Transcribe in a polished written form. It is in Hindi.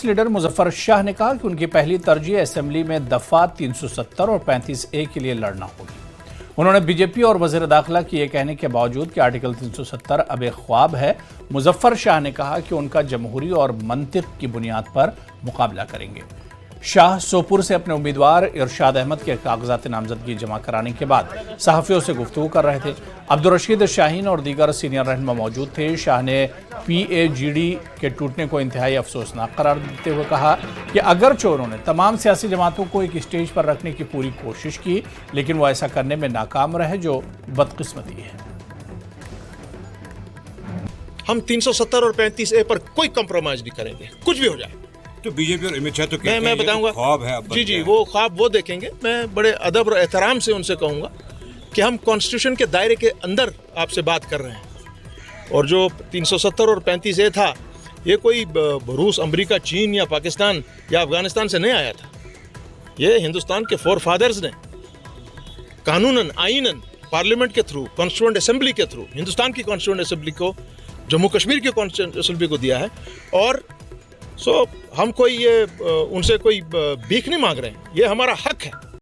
लीडर मुजफ्फर शाह ने कहा कि उनकी पहली तरजीह असेंबली में दफा 370 और 35A के लिए लड़ना होगी। उन्होंने बीजेपी और वज़ीर दाखिला की ये कहने के बावजूद कि आर्टिकल 370 अब एक ख्वाब है, मुजफ्फर शाह ने कहा कि उनका जमहूरी और मंतिक की बुनियाद पर मुकाबला करेंगे। शाह सोपुर से अपने उम्मीदवार इरशाद अहमद के कागजात नामजदगी जमा कराने के बाद सहाफ़ियों से गुफ्तगू कर रहे थे। अब्दुर्रशीद शाहीन और दीगर सीनियर रहनुमा मौजूद थे। शाह ने PAGD के टूटने को इंतहाई अफसोसनाक करार देते हुए कहा कि अगरचे उन्होंने तमाम सियासी जमातों को एक स्टेज पर रखने की पूरी कोशिश की, लेकिन वो ऐसा करने में नाकाम रहे, जो बदकिस्मती है। हम 370 और 35A पर कोई कंप्रोमाइज नहीं करेंगे, कुछ भी हो जाए। तो बीजेपी और अमित शाह तो कहते हैं मैं बताऊंगा, ख्वाब है। जी वो ख्वाब वो देखेंगे। मैं बड़े अदब और एहतराम से उनसे कहूंगा कि हम कॉन्स्टिट्यूशन के दायरे के अंदर आपसे बात कर रहे हैं, और जो 370 और 35A था, ये कोई रूस, अमेरिका, चीन या पाकिस्तान या अफगानिस्तान से नहीं आया था। ये हिंदुस्तान के फोर फादर्स ने कानूनन, आईनन, पार्लियामेंट के थ्रू, कॉन्स्टिट्यूएंट असेंबली के थ्रू, हिंदुस्तान की कॉन्स्टिट्यूएंट असेंबली को, जम्मू कश्मीर की कॉन्स्टिट्यूएंट असेंबली को दिया है। और हम कोई ये उनसे कोई भीख नहीं मांग रहे हैं, ये हमारा हक है।